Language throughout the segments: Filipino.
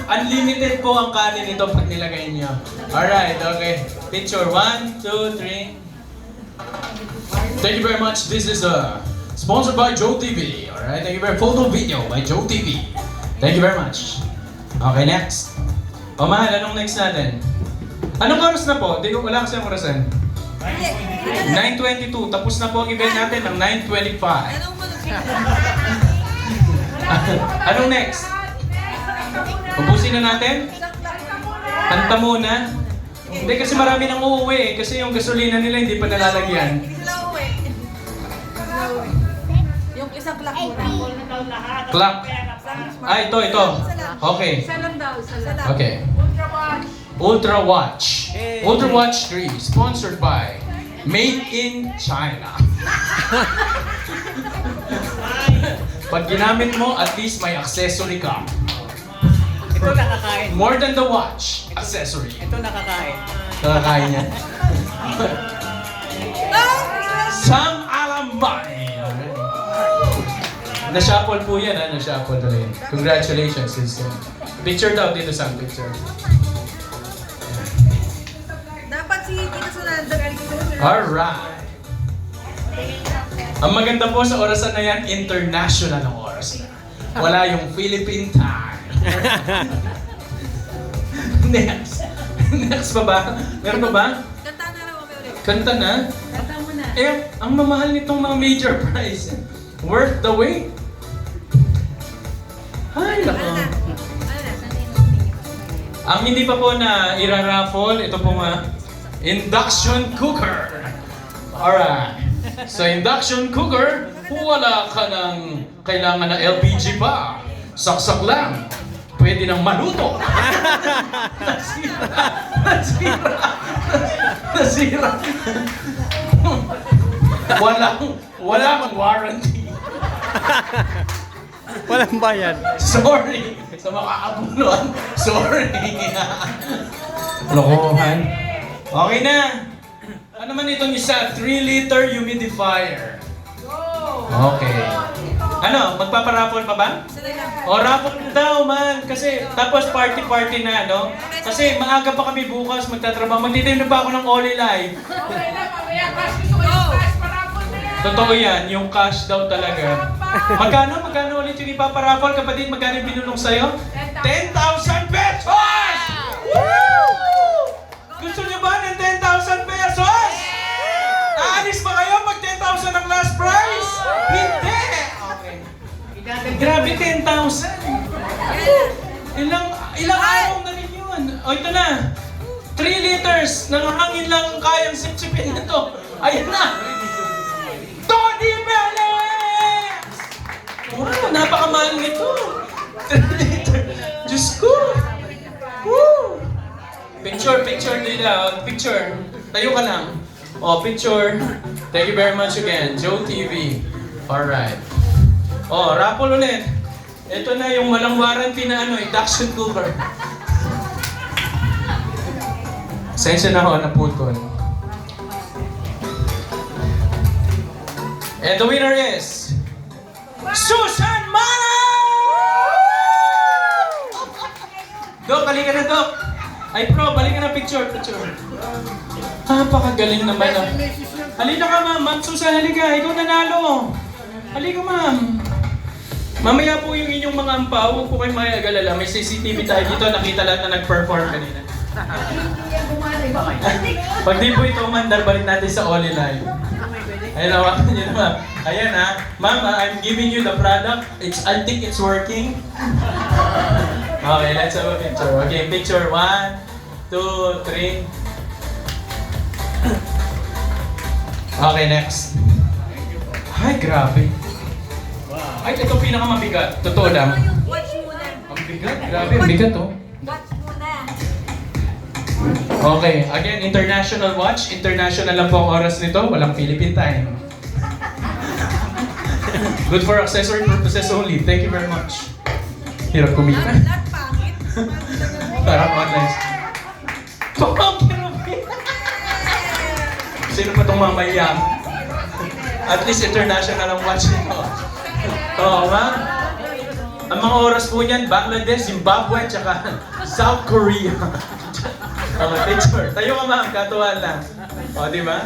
unlimited po ang kanin nito pag nilagay niyo. Alright, okay. Picture 1, 2, 3. Thank you very much. This is sponsored by Joe TV. Alright, thank you very much. Photo video by Joe TV. Thank you very much. Okay, next. O mahal, anong next natin? Anong oras na po? Wala kasi ang orasan. 9:22. Tapos na po ang event natin ng 9:25. Anong next? Ubusin na natin? Kanta muna? Hindi kasi marami nang uuwi kasi yung gasolina nila hindi pa nalalagyan. Yung isang clock muna. Clock. Ito. Okay. Isa lang daw, isa lang. Okay. Ultra Watch. Ultra Watch 3, sponsored by Made in China. Pag ginamit mo, at least may accessory ka. Ito nakakain. More than the watch, accessory. Ito nakakain. Nakakain niya. Sam Alamani. Na-shuffle po yan, ha? Na-shuffle rin. Congratulations, sister. Picture daw dito, Sam. Picture. Dapat si Tito Sunando. Alright. Ang maganda po sa orasan na yan, international ang oras na. Wala yung Philippine time. Next. Next pa ba? Meron pa ba? Kanta na raw kami ulit. Kanta na? Kanta mo na. Ang mamahal nitong mga major prize. Worth the wait. Ay, nako. Ano na? Ang hindi pa po na ira-raffle, ito po induction cooker. Alright. Sa induction cooker, wala ka ng kailangan na LPG pa. Saksak lang. Pwede nang maluto. Nasira. Walang warranty. Walang bayad. Sorry sa makakabulon. Sorry. Lokohan. Okay na. Ano man itong isa? 3-liter humidifier. Okay. Ano? Magpaparapol pa ba? O, raffle daw man. Kasi, tapos party-party na, no? Kasi maaga pa kami bukas magtatrabaho. Magtitinda pa ako ng Oli Live. Totoo yan, yung cash daw talaga. Magkano ulit yung ipaparapol? Kapatid, magkano yung binulong sa'yo? 10,000 pesos! Woo! Gusto niyo ba ng 10,000 pesos? Aalis ba kayo pag 10,000 ang last price? Hindi! Okay. Grabe, 10,000. Ilang araw na rin yun. O, ito na. 3 liters ng hangin lang kayang sipsipin na to. Ayan na. Tony Belez! Wow, napakamahal nito. 3 liters. Diyos ko. Woo! Picture nila. Picture. Tayo ka lang. Oh, picture. Thank you very much again. Joe TV. Alright. Oh, raffle ulit. Ito na yung walang warranty na induction cooker. Sensya na ho, naputol. And the winner is Susan Mara! Dok, halika na, Dok. Ay, bro, balik ka na picture. Napakagaling naman. Halika ka, ma'am. Ma'am Susan, halika. Ikaw nanalo. Halika, ma'am. Mamaya po yung inyong mga ampaw. Huwag po kayong mag-alala. May CCTV tayo dito. Nakita lahat na nag-perform kanina. Pag di po ito umandar, balik natin sa Oli Live. Ayun, hawakan nyo na, ma'am. Ayan, ha. Ma'am, I'm giving you the product. I think it's working. Okay, let's have a picture. Okay, picture 1, 2, 3. Okay, next. Ay, grabe. Ay, ito pinakamabigat. Totoo lang. Watch muna. Ang bigat, grabe. Ang bigat, oh. Watch muna. Okay, again, international watch. International lang po ang oras nito. Walang Philippine time. Good for accessory purposes only. Thank you very much. Hirap kumita. Lahat pangit. Parang online. Sino pa itong mamayang? At least international ang watch nito. Oo, ma'am? Ang mga oras po niyan, Bangladesh, Zimbabwe, tsaka South Korea. Okay, picture. Tayo ka ma'am, katuwa lang. O, di ba?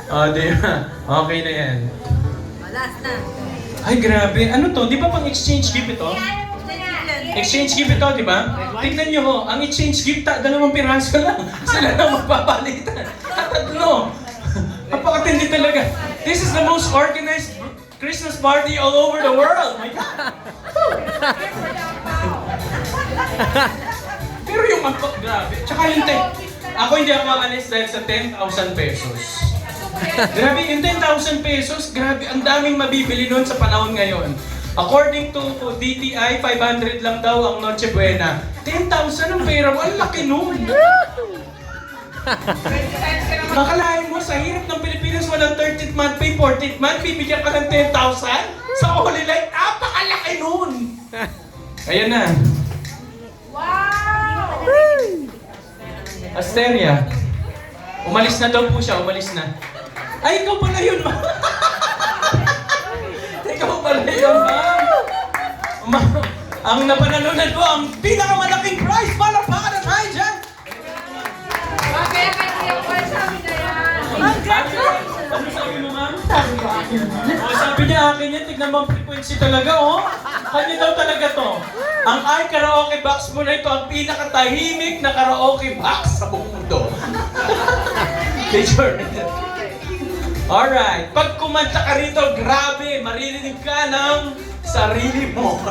O, di ba? Okay na yan. Last na. Ay, grabe. Ano to? Di ba pang exchange gift ito? Exchange gift ito, di ba? Tignan nyo ho, ang exchange gift, 2 piraso lang. Sila na magpapalitan. At 3. Napakatindi talaga. This is the most organized Christmas party all over the world. My God. Pero yung grabe. Tsaka yung ako hindi ako maalis dahil sa 10,000 pesos. Grabe, yung 10,000 pesos, grabe, ang daming mabibili nun sa panahon ngayon. According to DTI, 500 lang daw ang Noche Buena. 10,000 ang pera mo, ang laki nun. Makalain mo, sa hirap ng Pilipinas, walang 13th month pay, 14th month, bibigyan ka ng 10,000? Sa Holy Light, napakalaki nun. Ayan na. Wow! Asteria. Umalis na daw po siya, umalis na. Ay, ikaw pala yun, ma'am. Ikaw pala yun, ma'am. Ang napanalunan ko, ang pinakamalaking prize para baka na tayo dyan. Kaya kasi yung wala sabi na yan. Ano sabi mo, ma'am? Sabi niya, akin yan, tignan mo ang frequency talaga, oh. Kanya daw talaga to. Ang iKaraoke box mo na ito, ang pinakatahimik na karaoke box sa buong mundo. Picture. Alright, pag kumanta ka rito, grabe, maririnig ka ng sarili mo.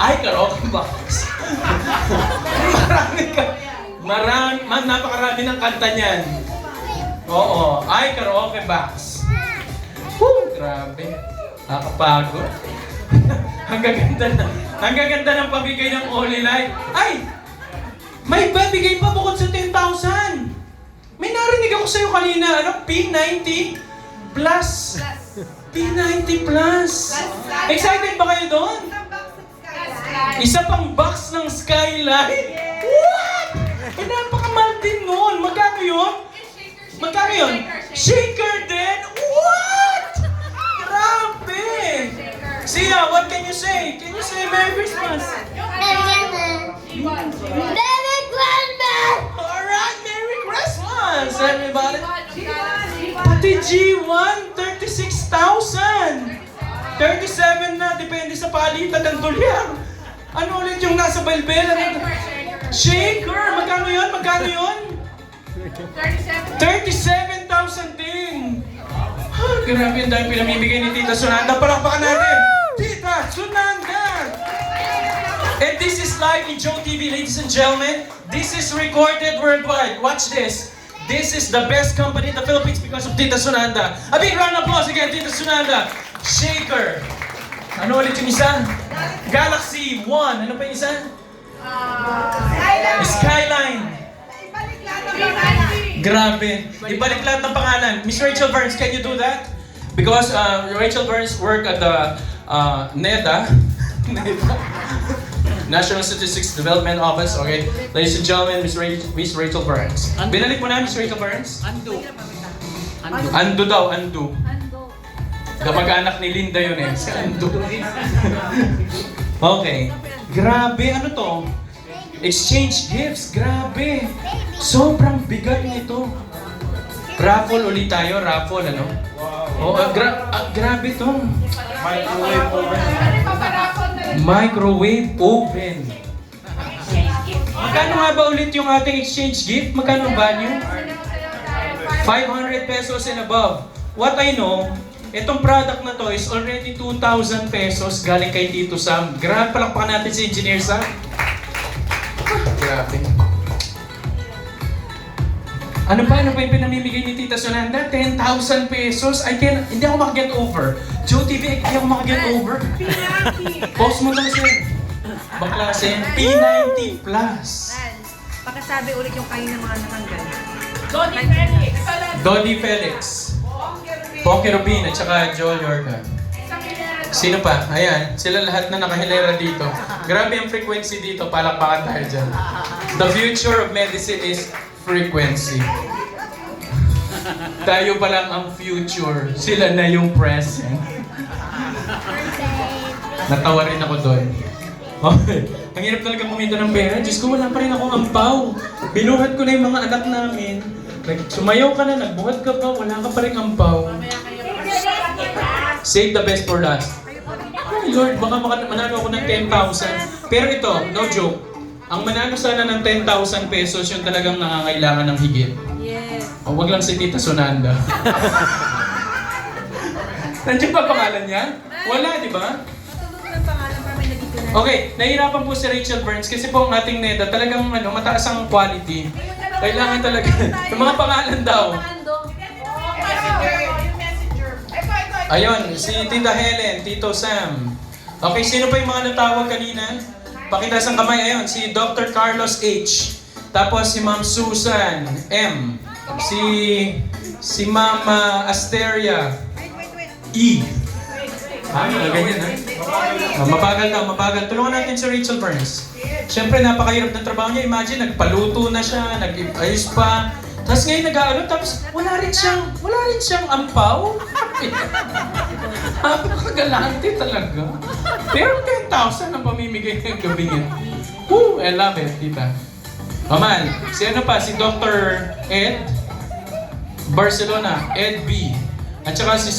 iKaraoke box. Napakarami ng kanta niyan. Oo, iKaraoke box. Woo, grabe. Nakapagod. Ang gaganda ng pabigay ng Holy Light. Ay! May babigay pa bukod sa 10,000. May narinig ako sa'yo kanina, P90 plus. P90 plus. Excited ba kayo doon? Isa pang box ng Skylight? What? Eh, napakamahal din nun. Magkano yun? Magkano yun? Shaker din? What? Grabe! Sia, what can you say? Can you say Merry Christmas? Merry Christmas! Alright, Merry Christmas, everybody! Pati G1, 36,000! 37 na, depende sa palitan ng dolyar. Ano ulit yung nasa balbela? Shaker! Magkano yun? Magkano yun? 37,000 din! Grabe, ang dami pinamimigay ni Tita Sunanda. Palakpakan natin! Tita Sunanda! And this is live in Joe TV, ladies and gentlemen. This is recorded worldwide. Watch this. This is the best company in the Philippines because of Tita Sunanda. A big round of applause again, Tita Sunanda. Shaker. Ano ulit yung isa? Galaxy One. Ano pa yung isa? Skyline. Grabe. Ibalik lahat ng pangalan. Miss Rachel Burns, can you do that? Because Rachel Burns work at the NEDA. National Statistics Development Office. Okay. Ladies and gentlemen, Miss Rachel Burns. Binalik mo na, Miss Rachel Burns? Ando daw, Ando. Kapag-anak ni Linda yun eh. Si Ando. Okay. Grabe, ano to? Exchange gifts, grabe. Sobrang bigat nito. Raffle ulit tayo, raffle ano? Oh, grabe to. Microwave oven. Microwave oven. Magkano nga ba ulit yung ating exchange gift? Magkano ang value? 500 pesos and above. What I know, itong product na to is already 2,000 pesos galing kay Tito Sam. Grabe, palakpakan natin si Engineer Sam. Grabe. Ano pa yung pinamimigay ni Tita Sunanda? 10,000 pesos? Hindi ako makaget over. Joe TV, hindi ako makaget over. Post mo lang sir. Baklase. P90 plus. Pakisabi ulit yung kayo ng mga natanggal. Dodi Felix. Pocky Rubin at saka Joel Yorka. Sino pa? Ayan, sila lahat na nakahilera dito. Grabe ang frequency dito, palakpakan tayo dyan. The future of medicine is frequency. Tayo pa lang ang future, sila na yung present. Natawa rin ako doon. Okay. Ang hirap talaga kumita ng pera. Diyos ko, wala pa rin akong ampaw. Binuhat ko na yung mga anak namin. Sumayaw ka na, nagbuhat ka pa, wala ka pa rin ampaw. Save the best for last. Ay Lord, baka manalo ako ng 10,000. Pero ito, no joke. Ang manalo sana ng 10,000 pesos, yung talagang nangangailangan ng higit. Yes. O, wag lang si Tita Sonanda. Nandiyan pa pangalan niya? Wala, di ba? Matulog ng pangalan para may nagiging. Okay, nahihirapan po si Rachel Burns kasi po ang ating NEDA talagang mataas ang quality. Kailangan talaga, yung mga pangalan daw. Ayun, si Tita Helen, Tito Sam. Okay, sino pa yung mga natawag kanina? Pakitaas ang kamay. Ayun, si Dr. Carlos H. Tapos si Ma'am Susan M. Si Ma'am Asteria E. Ganyan ha? Mabagal daw, mabagal. Tulungan natin si Rachel Burns. Siyempre, napakahirap ng trabaho niya. Imagine, nagpaluto na siya, nag-ayos pa. Tapos ngayon nag-aalo, tapos wala rin siyang ampaw. Napakagalante talaga. Pero 10,000 ang pamimigay ng gabi niya. Woo! I love it, tita. Maman, si ano pa? Si Dr. Ed Barcelona, Ed B. At saka si